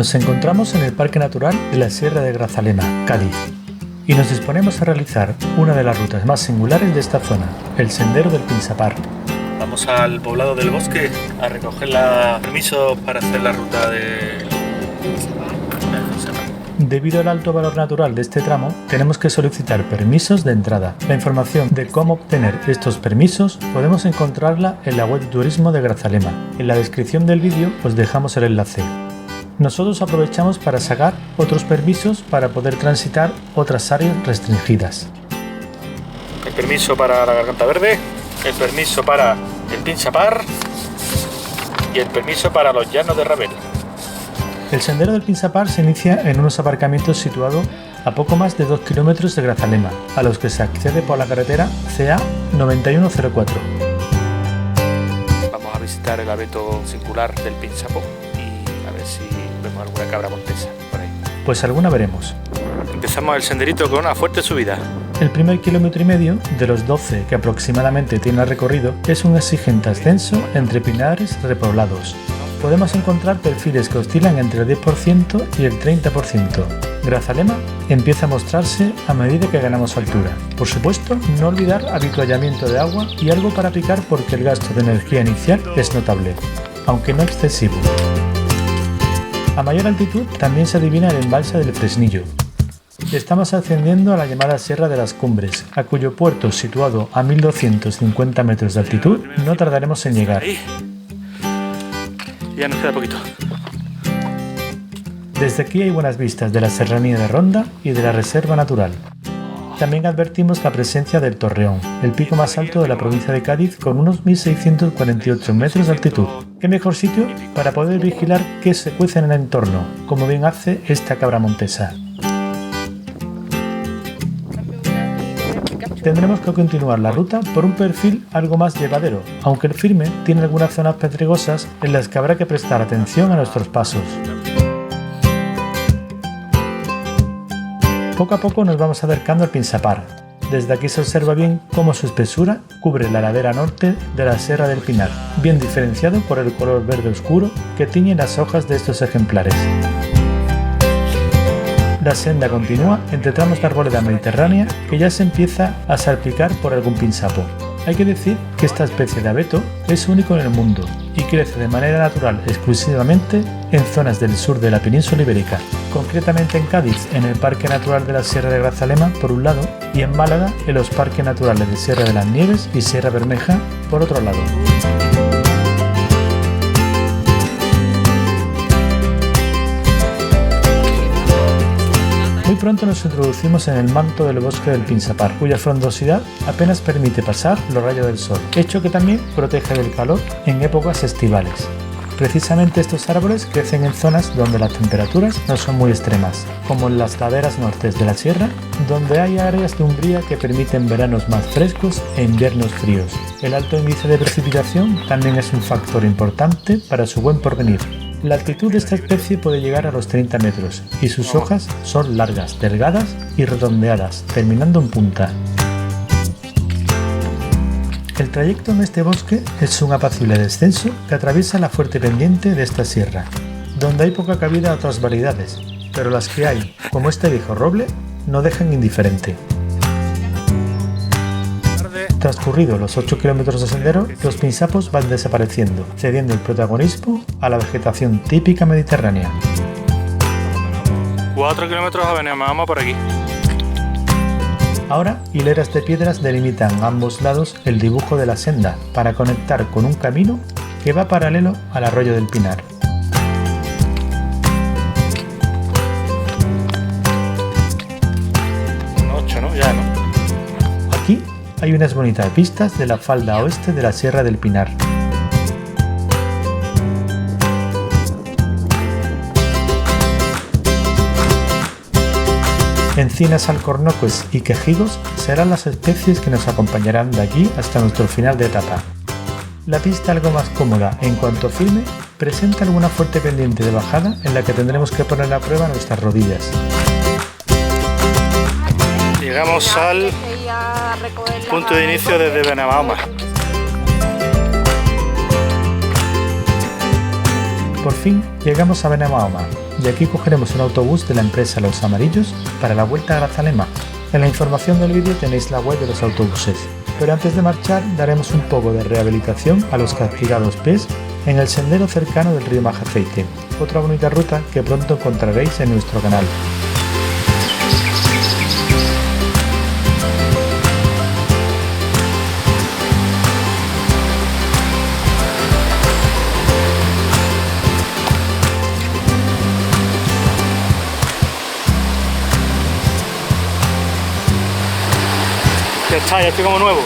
Nos encontramos en el Parque Natural de la Sierra de Grazalema, Cádiz, y nos disponemos a realizar una de las rutas más singulares de esta zona, el Sendero del Pinsapar. Vamos al poblado del Bosque a recoger el permiso para hacer la ruta de Pinsapar. Debido al alto valor natural de este tramo, tenemos que solicitar permisos de entrada. La información de cómo obtener estos permisos podemos encontrarla en la web de turismo de Grazalema. En la descripción del vídeo os dejamos el enlace. Nosotros aprovechamos para sacar otros permisos para poder transitar otras áreas restringidas. El permiso para la Garganta Verde, el permiso para el Pinsapar y el permiso para los llanos de Rabel. El Sendero del Pinsapar se inicia en unos aparcamientos situados a poco más de 2 kilómetros de Grazalema, a los que se accede por la carretera CA 9104. Vamos a visitar el abeto singular del Pinsapo y a ver si vemos alguna cabra montesa por ahí. Pues alguna veremos. Empezamos el senderito con una fuerte subida. El primer kilómetro y medio, de los 12 que aproximadamente tiene el recorrido, es un exigente ascenso entre pinares repoblados. Podemos encontrar perfiles que oscilan entre el 10% y el 30%. Grazalema empieza a mostrarse a medida que ganamos altura. Por supuesto, no olvidar habituallamiento de agua y algo para picar porque el gasto de energía inicial es notable, aunque no excesivo. A mayor altitud también se adivina el embalse del Fresnillo. Estamos ascendiendo a la llamada Sierra de las Cumbres, a cuyo puerto, situado a 1250 metros de altitud, no tardaremos en llegar. Ya nos queda poquito. Desde aquí hay buenas vistas de la serranía de Ronda y de la reserva natural. También advertimos la presencia del Torreón, el pico más alto de la provincia de Cádiz con unos 1648 metros de altitud. ¿Qué mejor sitio para poder vigilar qué se cuece en el entorno, como bien hace esta cabra montesa? Tendremos que continuar la ruta por un perfil algo más llevadero, aunque el firme tiene algunas zonas pedregosas en las que habrá que prestar atención a nuestros pasos. Poco a poco nos vamos acercando al Pinsapar. Desde aquí se observa bien cómo su espesura cubre la ladera norte de la Sierra del Pinar, bien diferenciado por el color verde oscuro que tiñe las hojas de estos ejemplares. La senda continúa entre tramos de arboleda mediterránea que ya se empieza a salpicar por algún pinsapo. Hay que decir que esta especie de abeto es único en el mundo y crece de manera natural exclusivamente en zonas del sur de la península ibérica, concretamente en Cádiz, en el Parque Natural de la Sierra de Grazalema por un lado, y en Málaga, en los parques naturales de Sierra de las Nieves y Sierra Bermeja por otro lado. Muy pronto nos introducimos en el manto del bosque del Pinsapar, cuya frondosidad apenas permite pasar los rayos del sol, hecho que también protege del calor en épocas estivales. Precisamente estos árboles crecen en zonas donde las temperaturas no son muy extremas, como en las laderas nortes de la sierra, donde hay áreas de umbría que permiten veranos más frescos e inviernos fríos. El alto índice de precipitación también es un factor importante para su buen porvenir. La altitud de esta especie puede llegar a los 30 metros y sus hojas son largas, delgadas y redondeadas, terminando en punta. El trayecto en este bosque es un apacible descenso que atraviesa la fuerte pendiente de esta sierra, donde hay poca cabida a otras variedades, pero las que hay, como este viejo roble, no dejan indiferente. Transcurridos los 8 kilómetros de sendero, los pinsapos van desapareciendo, cediendo el protagonismo a la vegetación típica mediterránea. 4 kilómetros a venir, vamos por aquí. Ahora, hileras de piedras delimitan a ambos lados el dibujo de la senda para conectar con un camino que va paralelo al arroyo del Pinar. Ya no. Aquí hay unas bonitas vistas de la falda oeste de la Sierra del Pinar. Encinas, alcornoques y quejigos serán las especies que nos acompañarán de aquí hasta nuestro final de etapa. La pista, algo más cómoda en cuanto a firme, presenta alguna fuerte pendiente de bajada en la que tendremos que poner a prueba nuestras rodillas. Llegamos al punto de inicio desde Benamahoma. Por fin llegamos a Benamahoma, y aquí cogeremos un autobús de la empresa Los Amarillos para la vuelta a Grazalema. En la información del vídeo tenéis la web de los autobuses, pero antes de marchar daremos un poco de rehabilitación a los castigados pies en el sendero cercano del río Majaceite, otra bonita ruta que pronto encontraréis en nuestro canal. Ya está, ya estoy como nuevo.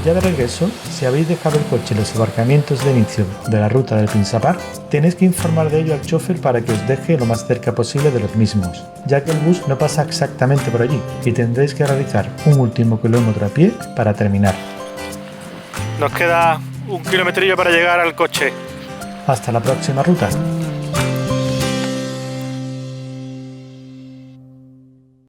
Ya de regreso, si habéis dejado el coche en los aparcamientos de inicio de la ruta del Pinsapar, tenéis que informar de ello al chofer para que os deje lo más cerca posible de los mismos, ya que el bus no pasa exactamente por allí y tendréis que realizar un último kilómetro a pie para terminar. Nos queda un kilometrillo para llegar al coche. Hasta la próxima ruta.